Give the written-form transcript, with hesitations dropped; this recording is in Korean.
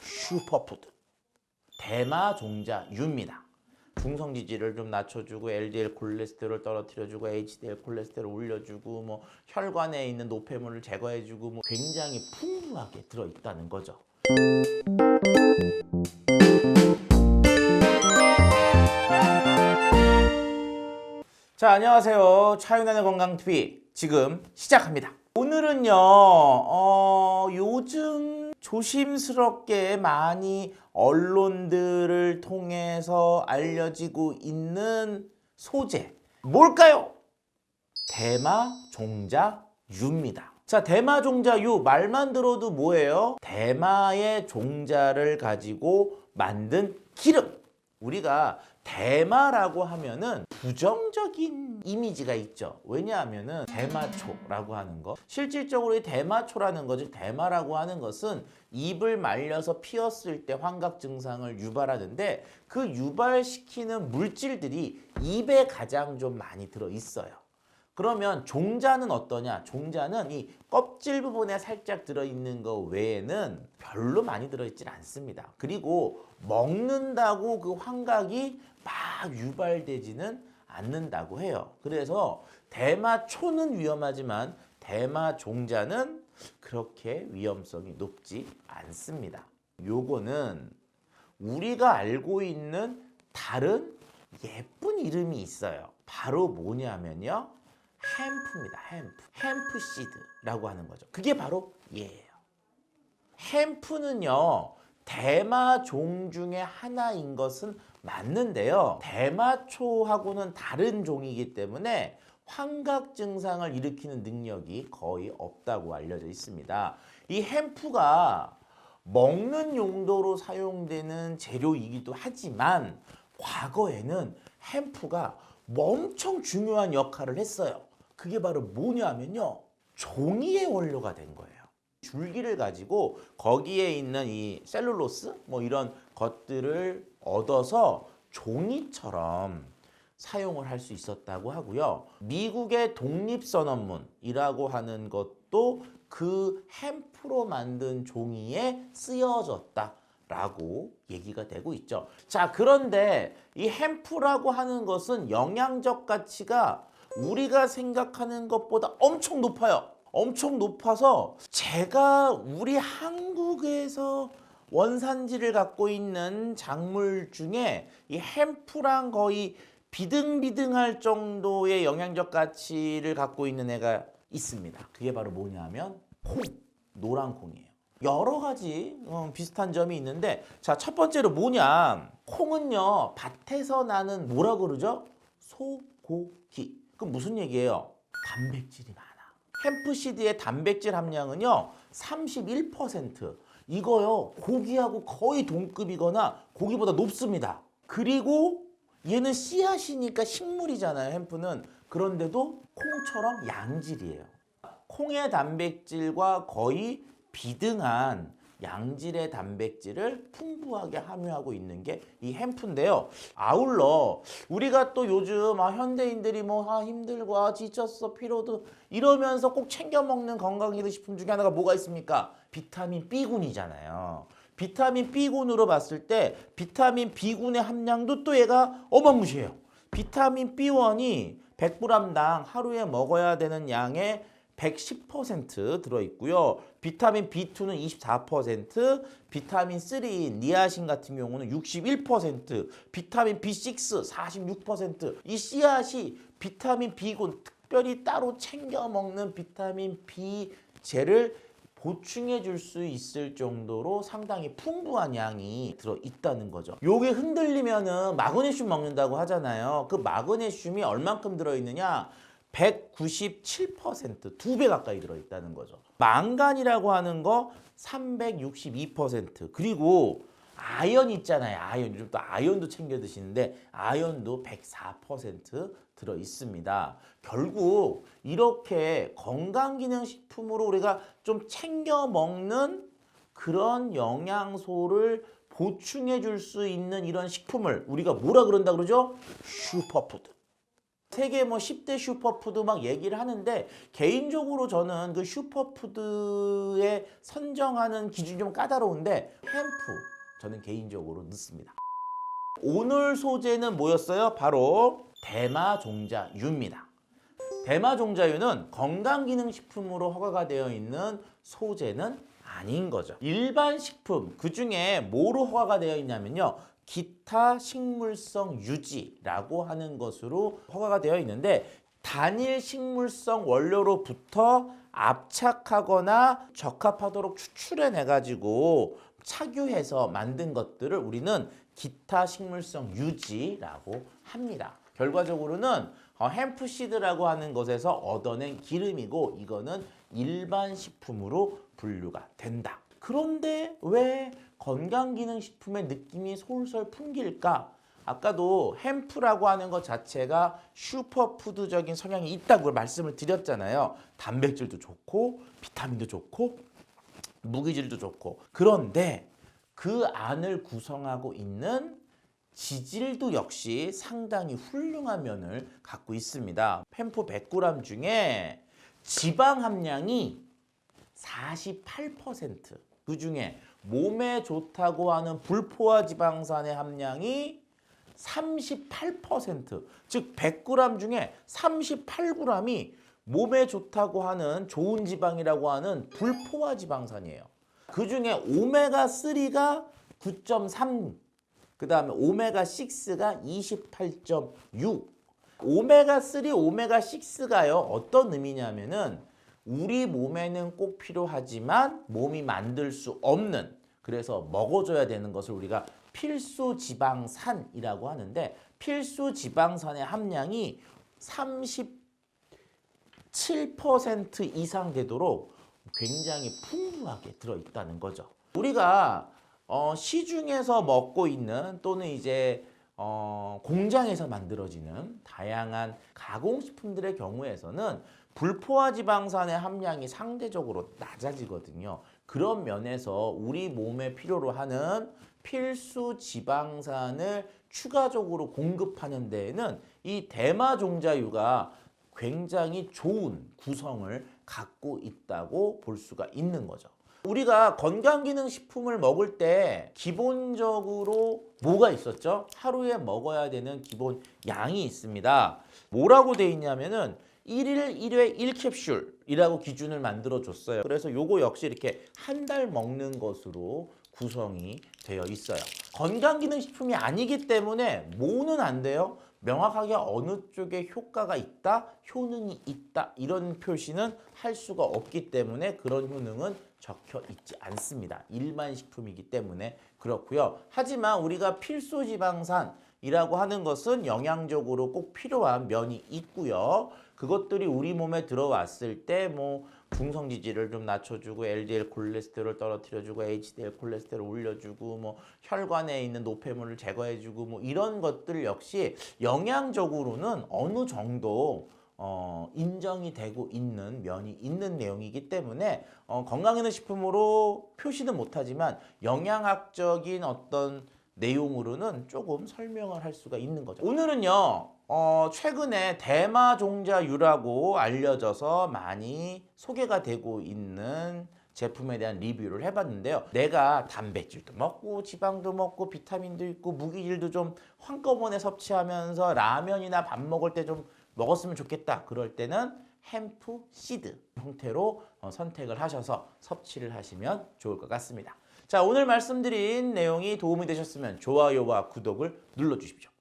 슈퍼푸드. 대마종자유입니다. 중성지질을 좀 낮춰주고 LDL 콜레스테롤 떨어뜨려주고 HDL 콜레스테롤 올려주고 뭐 혈관에 있는 노폐물을 제거해주고 뭐 굉장히 풍부하게 들어있다는 거죠. 자, 안녕하세요. 차윤환의 건강TV 지금 시작합니다. 오늘은요, 요즘 조심스럽게 많이 언론들을 통해서 알려지고 있는 소재, 뭘까요? 대마종자유입니다. 자, 대마종자유 말만 들어도 뭐예요? 대마의 종자를 가지고 만든 기름. 우리가 대마라고 하면은 부정적인 이미지가 있죠. 왜냐하면은 대마초라고 하는 거, 실질적으로 이 대마초라는 거, 즉 대마라고 하는 것은 잎을 말려서 피었을 때 환각 증상을 유발하는데 그 유발시키는 물질들이 잎에 가장 좀 많이 들어 있어요. 그러면 종자는 어떠냐? 종자는 이 껍질 부분에 살짝 들어있는 거 외에는 별로 많이 들어있진 않습니다. 그리고 먹는다고 그 환각이 막 유발되지는 않는다고 해요. 그래서 대마초는 위험하지만 대마종자는 그렇게 위험성이 높지 않습니다. 요거는 우리가 알고 있는 다른 예쁜 이름이 있어요. 바로 뭐냐면요. 햄프입니다. 햄프시드라고 하는 거죠. 그게 바로 얘예요. 햄프는요, 대마종 중에 하나인 것은 맞는데요. 대마초하고는 다른 종이기 때문에 환각 증상을 일으키는 능력이 거의 없다고 알려져 있습니다. 이 햄프가 먹는 용도로 사용되는 재료이기도 하지만 과거에는 햄프가 엄청 중요한 역할을 했어요. 그게 바로 뭐냐면요, 종이의 원료가 된 거예요. 줄기를 가지고 거기에 있는 이 셀룰로스 뭐 이런 것들을 얻어서 종이처럼 사용을 할 수 있었다고 하고요. 미국의 독립선언문이라고 하는 것도 그 햄프로 만든 종이에 쓰여졌다 라고 얘기가 되고 있죠. 자, 그런데 이 햄프라고 하는 것은 영양적 가치가 우리가 생각하는 것보다 엄청 높아요. 엄청 높아서 제가 우리 한국에서 원산지를 갖고 있는 작물 중에 이 햄프랑 거의 비등비등할 정도의 영양적 가치를 갖고 있는 애가 있습니다. 그게 바로 뭐냐면 콩, 노란콩이에요. 여러 가지 비슷한 점이 있는데, 자, 첫 번째로 뭐냐? 콩은요, 밭에서 나는 뭐라 그러죠? 소고기. 그럼 무슨 얘기예요? 단백질이 많아. 햄프시드의 단백질 함량은요 31%. 이거요 고기하고 거의 동급이거나 고기보다 높습니다. 그리고 얘는 씨앗이니까 식물이잖아요. 햄프는. 그런데도 콩처럼 양질이에요. 콩의 단백질과 거의 비등한 양질의 단백질을 풍부하게 함유하고 있는 게 이 햄프인데요. 아울러 우리가 또 요즘 현대인들이 힘들고 지쳤어, 피로도 이러면서 꼭 챙겨 먹는 건강기능식품 중에 하나가 뭐가 있습니까? 비타민 B군이잖아요. 비타민 B군으로 봤을 때 비타민 B군의 함량도 또 얘가 어마무시해요. 비타민 B1이 100g당 하루에 먹어야 되는 양의 110% 들어있고요. 비타민 B2는 24%, 비타민 3, 니아신 같은 경우는 61%, 비타민 B6 46%. 이 씨앗이 비타민 B군, 특별히 따로 챙겨 먹는 비타민 B제를 보충해 줄 수 있을 정도로 상당히 풍부한 양이 들어있다는 거죠. 요게 흔들리면은 마그네슘 먹는다고 하잖아요. 그 마그네슘이 얼만큼 들어있느냐? 197%, 2배 가까이 들어있다는 거죠. 망간이라고 하는 거 362%, 그리고 아연 있잖아요. 아연, 요즘 또 아연도 챙겨 드시는데 아연도 104% 들어있습니다. 결국 이렇게 건강기능식품으로 우리가 좀 챙겨 먹는 그런 영양소를 보충해 줄 수 있는 이런 식품을 우리가 뭐라 그런다 그러죠? 슈퍼푸드. 세계 뭐 10대 슈퍼푸드 막 얘기를 하는데 개인적으로 저는 그 슈퍼푸드에 선정하는 기준이 좀 까다로운데 햄프 저는 개인적으로 넣습니다. 오늘 소재는 뭐였어요? 바로 대마종자유입니다. 대마종자유는 건강기능식품으로 허가가 되어 있는 소재는 아닌 거죠. 일반 식품 그중에 뭐로 허가가 되어 있냐면요. 기타 식물성 유지라고 하는 것으로 허가가 되어 있는데 단일 식물성 원료로부터 압착하거나 적합하도록 추출해내 가지고 착유해서 만든 것들을 우리는 기타 식물성 유지라고 합니다. 결과적으로는 햄프시드라고 하는 것에서 얻어낸 기름이고 이거는 일반 식품으로 분류가 된다. 그런데 왜 건강기능식품의 느낌이 솔솔 풍길까? 아까도 햄프라고 하는 것 자체가 슈퍼푸드적인 성향이 있다고 말씀을 드렸잖아요. 단백질도 좋고 비타민도 좋고 무기질도 좋고 그런데 그 안을 구성하고 있는 지질도 역시 상당히 훌륭한 면을 갖고 있습니다. 햄프 100g 중에 지방 함량이 48%, 그 중에 몸에 좋다고 하는 불포화 지방산의 함량이 38%, 즉 100g 중에 38g이 몸에 좋다고 하는 좋은 지방이라고 하는 불포화 지방산이에요. 그 중에 오메가3가 9.3, 그 다음에 오메가6가 28.6. 오메가3, 오메가6가요. 어떤 의미냐면은 우리 몸에는 꼭 필요하지만 몸이 만들 수 없는, 그래서 먹어줘야 되는 것을 우리가 필수 지방산이라고 하는데 필수 지방산의 함량이 37% 이상 되도록 굉장히 풍부하게 들어있다는 거죠. 우리가 시중에서 먹고 있는 또는 이제 공장에서 만들어지는 다양한 가공식품들의 경우에서는 불포화 지방산의 함량이 상대적으로 낮아지거든요. 그런 면에서 우리 몸에 필요로 하는 필수 지방산을 추가적으로 공급하는 데에는 이 대마종자유가 굉장히 좋은 구성을 갖고 있다고 볼 수가 있는 거죠. 우리가 건강기능식품을 먹을 때 기본적으로 뭐가 있었죠? 하루에 먹어야 되는 기본 양이 있습니다. 뭐라고 돼 있냐면은 1일 1회 1캡슐이라고 기준을 만들어 줬어요. 그래서 요거 역시 이렇게 한 달 먹는 것으로 구성이 되어 있어요. 건강기능식품이 아니기 때문에 뭐는 안 돼요? 명확하게 어느 쪽에 효과가 있다, 효능이 있다 이런 표시는 할 수가 없기 때문에 그런 효능은 적혀 있지 않습니다. 일반 식품이기 때문에 그렇고요. 하지만 우리가 필수 지방산이라고 하는 것은 영양적으로 꼭 필요한 면이 있고요. 그것들이 우리 몸에 들어왔을 때 뭐 중성 지지를 좀 낮춰주고 LDL 콜레스테롤 떨어뜨려주고 HDL 콜레스테롤 올려주고 뭐 혈관에 있는 노폐물을 제거해주고 뭐 이런 것들 역시 영양적으로는 어느 정도 인정이 되고 있는 면이 있는 내용이기 때문에 건강기능식품으로 표시는 못하지만 영양학적인 어떤 내용으로는 조금 설명을 할 수가 있는 거죠. 오늘은요. 최근에 대마종자유라고 알려져서 많이 소개가 되고 있는 제품에 대한 리뷰를 해봤는데요. 내가 단백질도 먹고 지방도 먹고 비타민도 있고 무기질도 좀 한꺼번에 섭취하면서 라면이나 밥 먹을 때 좀 먹었으면 좋겠다. 그럴 때는 햄프 시드 형태로 선택을 하셔서 섭취를 하시면 좋을 것 같습니다. 자, 오늘 말씀드린 내용이 도움이 되셨으면 좋아요와 구독을 눌러주십시오.